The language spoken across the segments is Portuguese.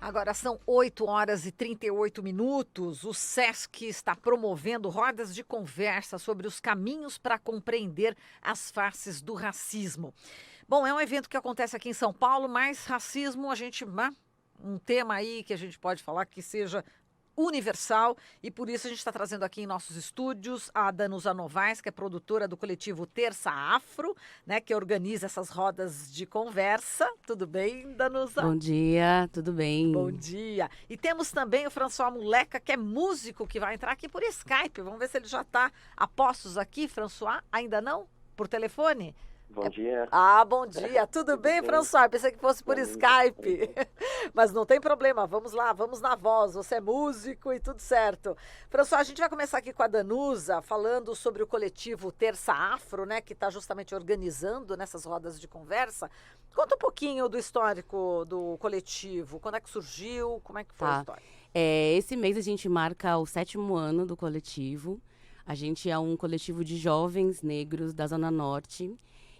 Agora são 8h38. O SESC está promovendo rodas de conversa sobre os caminhos para compreender as faces do racismo. Bom, é um evento que acontece aqui em São Paulo, mas racismo um tema aí que a gente pode falar que seja universal, e por isso a gente está trazendo aqui em nossos estúdios a Danusa Novaes, que é produtora do coletivo Terça Afro, né, que organiza essas rodas de conversa. Tudo bem, Danusa? Bom dia, tudo Bom bem? dia. E temos também o François Muleca, que é músico, que vai entrar aqui por Skype. Vamos ver se ele já está a postos aqui, François. Ainda não? Por telefone? Bom dia. Bom dia. Tudo Tudo bem, bem? François? Pensei que fosse por Bom Skype. dia. Mas não tem problema. Vamos lá, vamos na voz. Você é músico e tudo certo. François, a gente vai começar aqui com a Danusa, falando sobre o coletivo Terça Afro, né, que está justamente organizando nessas rodas de conversa. Conta um pouquinho do histórico do coletivo. Quando é que surgiu? Como é que foi a Tá. história? Esse mês a gente marca o 7º ano do coletivo. A gente é um coletivo de jovens negros da Zona Norte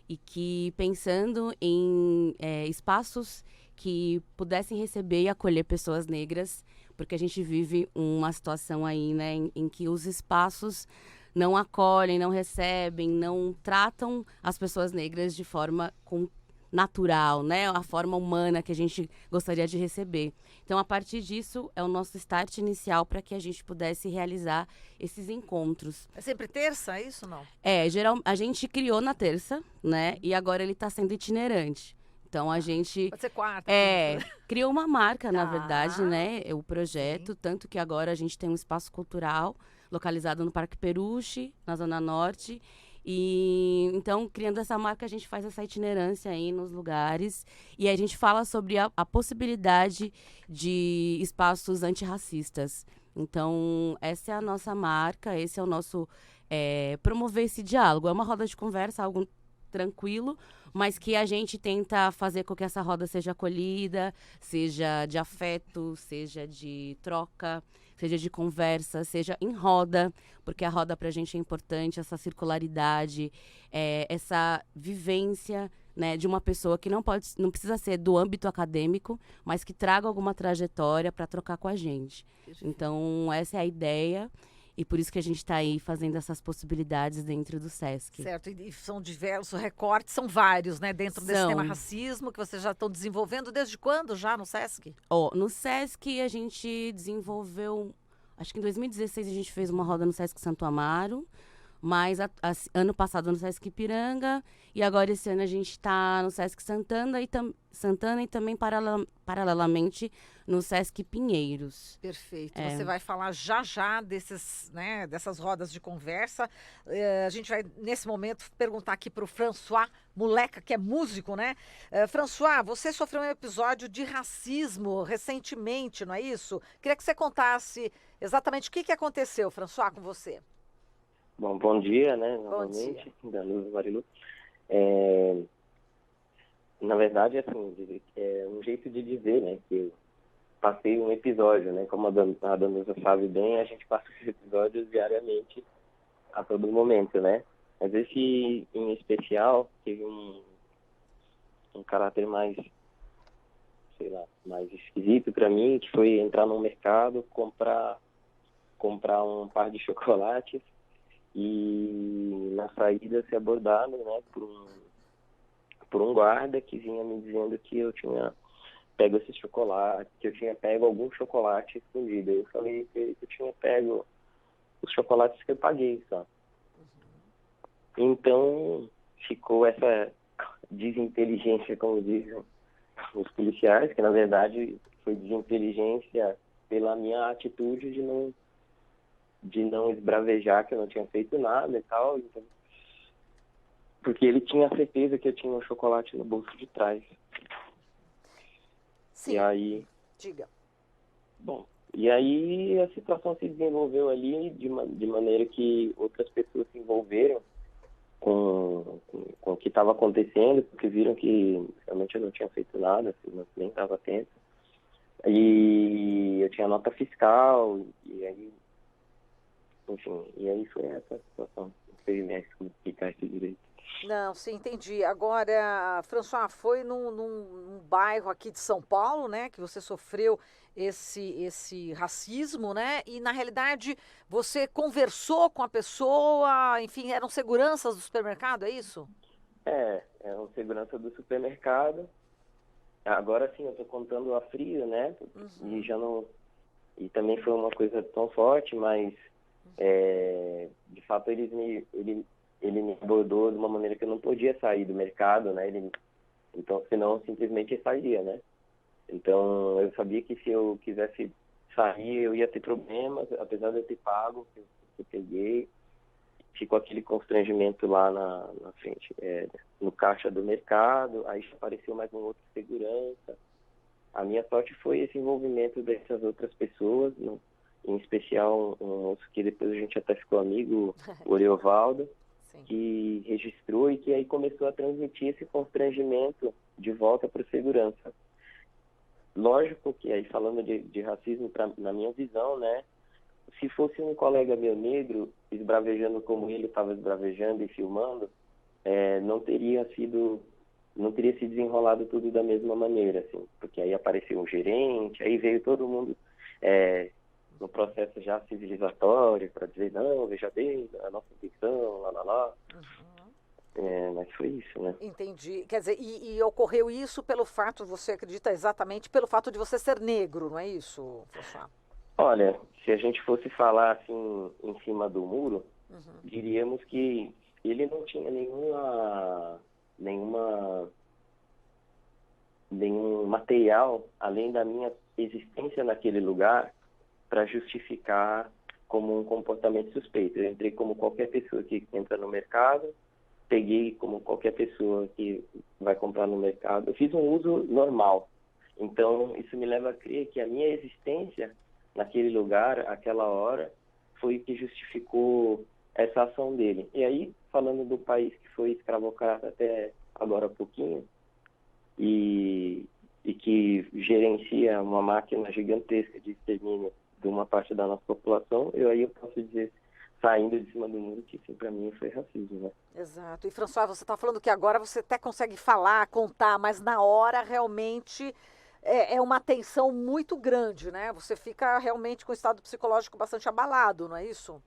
e que, pensando em espaços que pudessem receber e acolher pessoas negras, porque a gente vive uma situação aí, né, em que os espaços não acolhem, não recebem, não tratam as pessoas negras de forma natural, né? A forma humana que a gente gostaria de receber. Então, a partir disso, é o nosso start inicial para que a gente pudesse realizar esses encontros. É sempre terça, é isso ou não? A gente criou na terça, né? E agora ele está sendo itinerante. Então, a gente Pode ser quarta, quinta. criou uma marca, na Tá. verdade, né? O projeto, Sim. tanto que agora a gente tem um espaço cultural localizado no Parque Peruche, na Zona Norte. E então, criando essa marca, a gente faz essa itinerância aí nos lugares e a gente fala sobre a possibilidade de espaços antirracistas. Então, essa é a nossa marca, esse é o nosso promover esse diálogo. É uma roda de conversa, algo tranquilo, mas que a gente tenta fazer com que essa roda seja acolhida, seja de afeto, seja de troca, seja de conversa, seja em roda, porque a roda pra gente é importante, essa circularidade, essa vivência, né, de uma pessoa que não precisa ser do âmbito acadêmico, mas que traga alguma trajetória para trocar com a gente. Então, essa é a ideia. E por isso que a gente está aí fazendo essas possibilidades dentro do SESC. Certo, e são diversos recortes, são vários, né, dentro desse tema São. racismo, que vocês já estão desenvolvendo desde quando já no SESC? No SESC a gente desenvolveu, acho que em 2016 a gente fez uma roda no SESC Santo Amaro, mas ano passado no SESC Ipiranga, e agora esse ano a gente está no SESC Santana e também paralelamente no SESC Pinheiros. Perfeito. Você vai falar já desses, né, dessas rodas de conversa. A gente vai, nesse momento, perguntar aqui para o François Muleca, que é músico, né? François, você sofreu um episódio de racismo recentemente, não é isso? Queria que você contasse exatamente o que aconteceu, François, com você. Bom dia, né? Bom Novamente, dia. Danusa, Marilu. Na verdade, assim, é um jeito de dizer, né? Que eu passei um episódio, né? Como a Danusa sabe bem, a gente passa esses episódios diariamente, a todo momento, né? Mas esse, em especial, teve um caráter mais, sei lá, mais esquisito para mim, que foi entrar no mercado, comprar um par de chocolates e na saída ser abordado, né, por um guarda que vinha me dizendo que eu tinha pego esse chocolate, que eu tinha pego algum chocolate escondido. Eu falei que eu tinha pego os chocolates que eu paguei só. Então ficou essa desinteligência, como dizem os policiais, que na verdade foi desinteligência pela minha atitude de não esbravejar que eu não tinha feito nada e tal, então, porque ele tinha certeza que eu tinha um chocolate no bolso de trás. Sim. E aí... Diga. Bom, e aí a situação se desenvolveu ali de maneira que outras pessoas se envolveram com o que estava acontecendo, porque viram que realmente eu não tinha feito nada, assim, nem estava atento. E eu tinha nota fiscal, e aí... Enfim, e aí foi essa situação. Não sei nem explicar isso direito. Não, sim, entendi. Agora, François, foi num bairro aqui de São Paulo, né, que você sofreu esse racismo, né? E na realidade você conversou com a pessoa, enfim, eram seguranças do supermercado, é isso? É um segurança do supermercado. Agora sim, eu tô contando a frio, né? E já não. E também foi uma coisa tão forte, mas de fato ele me abordou de uma maneira que eu não podia sair do mercado, né? Então, senão simplesmente eu sairia, né? Então, eu sabia que se eu quisesse sair, eu ia ter problemas, apesar de eu ter pago, que eu peguei. Ficou aquele constrangimento lá na frente, no caixa do mercado, aí apareceu mais um outro segurança. A minha sorte foi esse envolvimento dessas outras pessoas, em especial um moço que depois a gente até ficou amigo, o Oriovaldo, que registrou e que aí começou a transmitir esse constrangimento de volta para o segurança. Lógico que aí falando de racismo, na minha visão, né, se fosse um colega meu negro esbravejando como ele estava esbravejando e filmando, não teria se desenrolado tudo da mesma maneira, assim, porque aí apareceu um gerente, aí veio todo mundo no processo já civilizatório para dizer, não, veja bem, a nossa intenção, lá. Mas foi isso, né? Entendi. Quer dizer, e ocorreu isso pelo fato, você acredita exatamente, pelo fato de você ser negro, não é isso, François? Olha, se a gente fosse falar assim em cima do muro, diríamos que ele não tinha nenhum material além da minha existência naquele lugar para justificar como um comportamento suspeito. Eu entrei como qualquer pessoa que entra no mercado, peguei como qualquer pessoa que vai comprar no mercado. Eu fiz um uso normal. Então, isso me leva a crer que a minha existência naquele lugar, aquela hora, foi o que justificou essa ação dele. E aí, falando do país que foi escravocrata até agora há pouquinho, e que gerencia uma máquina gigantesca de extermínio de uma parte da nossa população, eu posso dizer, saindo de cima do muro, que isso para mim foi racismo, né? Exato. E, François, você está falando que agora você até consegue falar, contar, mas na hora realmente é uma tensão muito grande, né? Você fica realmente com o estado psicológico bastante abalado, não é isso?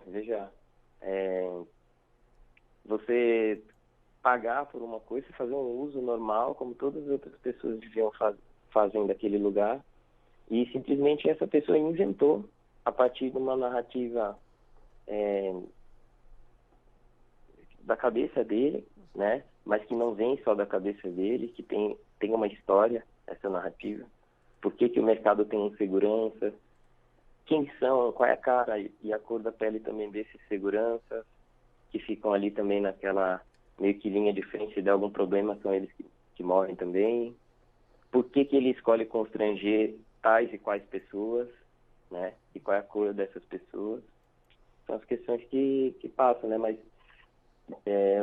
Veja, você pagar por uma coisa e fazer um uso normal, como todas as outras pessoas deviam fazem daquele lugar, e simplesmente essa pessoa inventou, a partir de uma narrativa da cabeça dele, né? Mas que não vem só da cabeça dele, que tem uma história, essa narrativa. Por que o mercado tem um segurança? Quem são? Qual é a cara e a cor da pele também desses seguranças? Que ficam ali também naquela meio que linha de frente, se der algum problema, são eles que morrem também. Por que ele escolhe constranger tais e quais pessoas, né? E qual é a cor dessas pessoas? São as questões que passam, né? Mas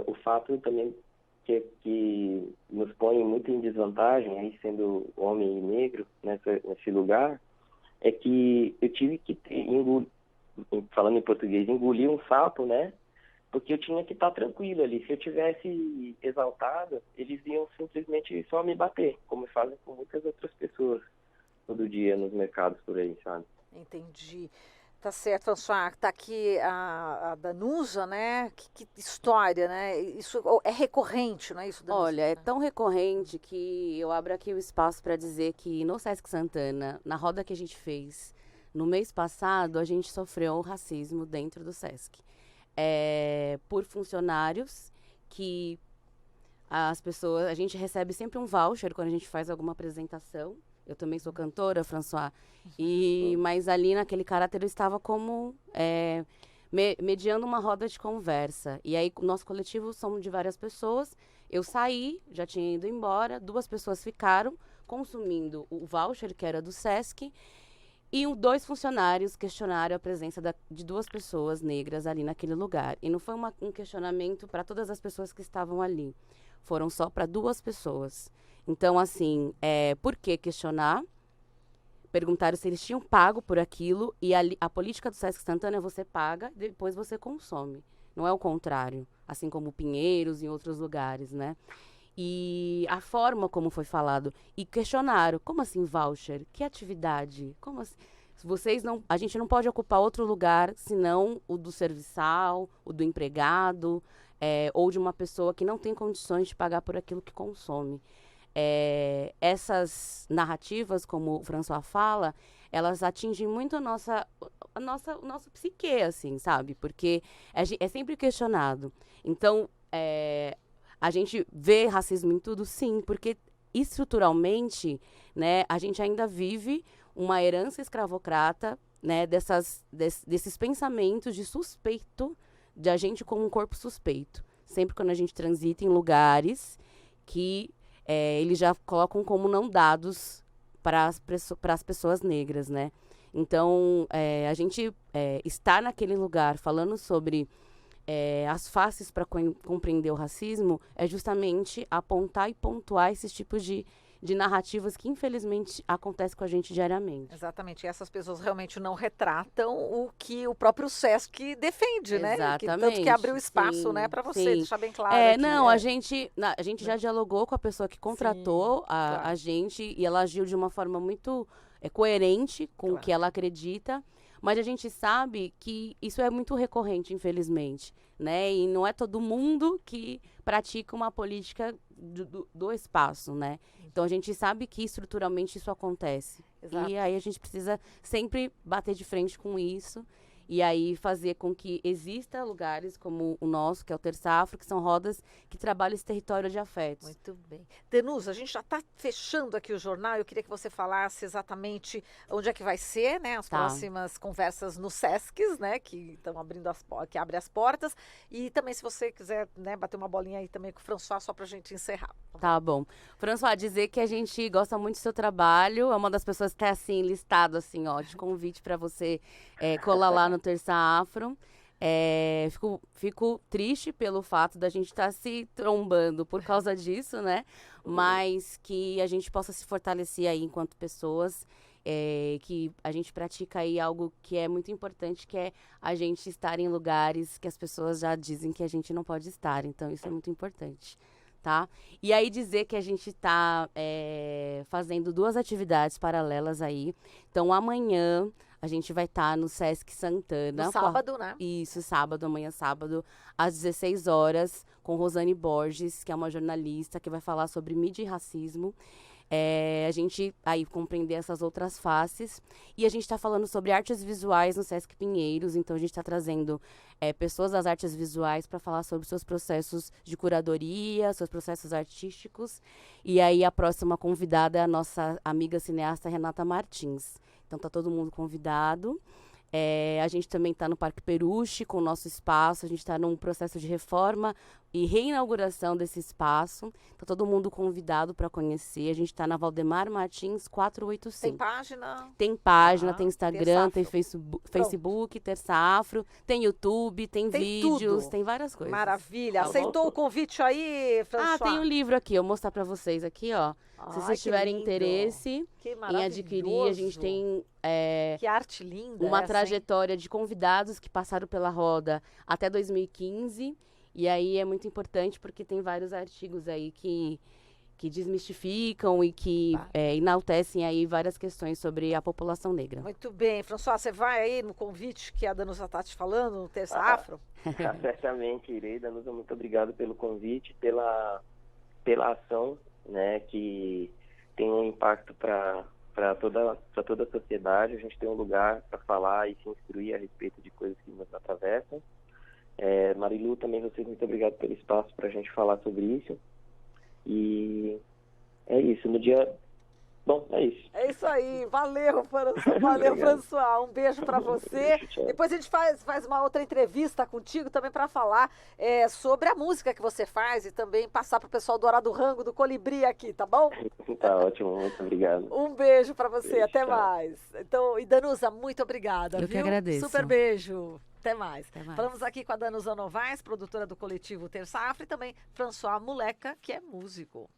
o fato também que nos põe muito em desvantagem, aí sendo homem e negro nesse lugar, é que eu tive que falando em português, engolir um sapo, né? Porque eu tinha que estar tranquilo ali. Se eu tivesse exaltado, eles iam simplesmente só me bater, como fazem com muitas outras pessoas todo dia nos mercados por aí, sabe? Entendi. Tá certo, François. Tá aqui a Danusa, né? Que história, né? Isso é recorrente, não é isso, Danusa? Olha, é tão recorrente que eu abro aqui o espaço para dizer que no Sesc Santana, na roda que a gente fez no mês passado, a gente sofreu racismo dentro do Sesc. Por funcionários que as pessoas... A gente recebe sempre um voucher quando a gente faz alguma apresentação. Eu também sou cantora, François. Mas ali naquele caráter eu estava como mediando uma roda de conversa. E aí, o nosso coletivo somos de várias pessoas. Eu saí, já tinha ido embora. 2 pessoas ficaram consumindo o voucher, que era do Sesc. E 2 funcionários questionaram a presença de 2 pessoas negras ali naquele lugar. E não foi um questionamento para todas as pessoas que estavam ali. Foram só para 2 pessoas. Então, assim, por que questionar? Perguntaram se eles tinham pago por aquilo. E a política do Sesc Santana é você paga, depois você consome. não é o contrário, assim como Pinheiros e outros lugares, né? E a forma como foi falado, e questionaram, como assim voucher? Que atividade? Como assim? Vocês não, a gente não pode ocupar outro lugar senão o do serviçal, o do empregado, ou de uma pessoa que não tem condições de pagar por aquilo que consome. Essas narrativas, como o François fala, elas atingem muito o nosso psique, assim, sabe? Porque é sempre questionado. Então, a gente vê racismo em tudo, sim, porque estruturalmente, né, a gente ainda vive uma herança escravocrata, né, desses pensamentos de suspeito, de a gente como um corpo suspeito. Sempre quando a gente transita em lugares que eles já colocam como não dados para as pessoas negras, né? Então, a gente estar naquele lugar falando sobre as faces para compreender o racismo é justamente apontar e pontuar esses tipos de narrativas que, infelizmente, acontecem com a gente diariamente. Exatamente. E essas pessoas realmente não retratam o que o próprio Sesc defende, Exatamente. né? Tanto que abriu espaço, Sim, né, para você, sim. deixar bem claro aqui. Não, a gente já dialogou com a pessoa que contratou claro. a gente e ela agiu de uma forma muito coerente com o que ela acredita, mas a gente sabe que isso é muito recorrente, infelizmente, né? E não é todo mundo que pratica uma política do espaço, né? Então a gente sabe que estruturalmente isso acontece. Exato. E aí a gente precisa sempre bater de frente com isso e aí fazer com que exista lugares como o nosso, que é o Terça Afro, que são rodas que trabalham esse território de afetos. Muito bem. Denusa, a gente já está fechando aqui o jornal. Eu queria que você falasse exatamente onde é que vai ser, né? As próximas conversas no Sescs, né? Que estão abrindo que abre as portas. E também, se você quiser, né, bater uma bolinha aí também com o François, só para a gente encerrar. Tá bom. François, dizer que a gente gosta muito do seu trabalho. É uma das pessoas que está assim, listado, assim, ó, de convite para você colar lá no Terça Afro. Fico triste pelo fato da gente estar se trombando por causa disso, né? Mas que a gente possa se fortalecer aí enquanto pessoas, que a gente pratica aí algo que é muito importante, que é a gente estar em lugares que as pessoas já dizem que a gente não pode estar. Então, isso é muito importante. Tá? E aí dizer que a gente está fazendo 2 atividades paralelas aí. Então, amanhã a gente vai estar no Sesc Santana. No sábado, né? Isso, sábado, amanhã sábado, às 16 horas, com Rosane Borges, que é uma jornalista que vai falar sobre mídia e racismo. A gente aí compreender essas outras faces. E a gente está falando sobre artes visuais no Sesc Pinheiros. Então, a gente está trazendo pessoas das artes visuais para falar sobre seus processos de curadoria, seus processos artísticos. E aí, a próxima convidada é a nossa amiga cineasta Renata Martins. Então, tá todo mundo convidado. A gente também está no Parque Peruche com o nosso espaço. A gente está num processo de reforma e reinauguração desse espaço. Está todo mundo convidado para conhecer. A gente está na Valdemar Martins 485. Tem página? Tem página, tem Instagram, tem Facebook, Terça Afro, tem YouTube, tem vídeos, tudo. tem várias coisas. Maravilha. Aceitou o convite aí, François? Tem um livro aqui, eu vou mostrar para vocês aqui, ó. Se vocês tiverem interesse em adquirir, a gente tem que arte linda uma trajetória de convidados que passaram pela roda até 2015. E aí é muito importante porque tem vários artigos aí que desmistificam e que enaltecem aí várias questões sobre a população negra. Muito bem. François, você vai aí no convite que a Danusa está te falando, no Terça Afro? Certamente irei. Danusa, muito obrigado pelo convite, pela ação, né, que tem um impacto para toda a sociedade. A gente tem um lugar para falar e se instruir a respeito de coisas que nos atravessam. Marilu, também vocês, muito obrigado pelo espaço para a gente falar sobre isso. E é isso, Bom, é isso. É isso aí, valeu, François, um beijo para você. Depois a gente faz uma outra entrevista contigo também para falar sobre a música que você faz e também passar para o pessoal do Hora do Rango, do Colibri aqui, tá bom? Tá ótimo, muito obrigado. Um beijo para você, Beijo, até tchau. mais. Então, e Danusa, muito obrigada, Eu que agradeço. Super beijo. Até mais. Até mais. Falamos aqui com a Danusa Novaes, produtora do coletivo Terça Afro, e também François Muleca, que é músico.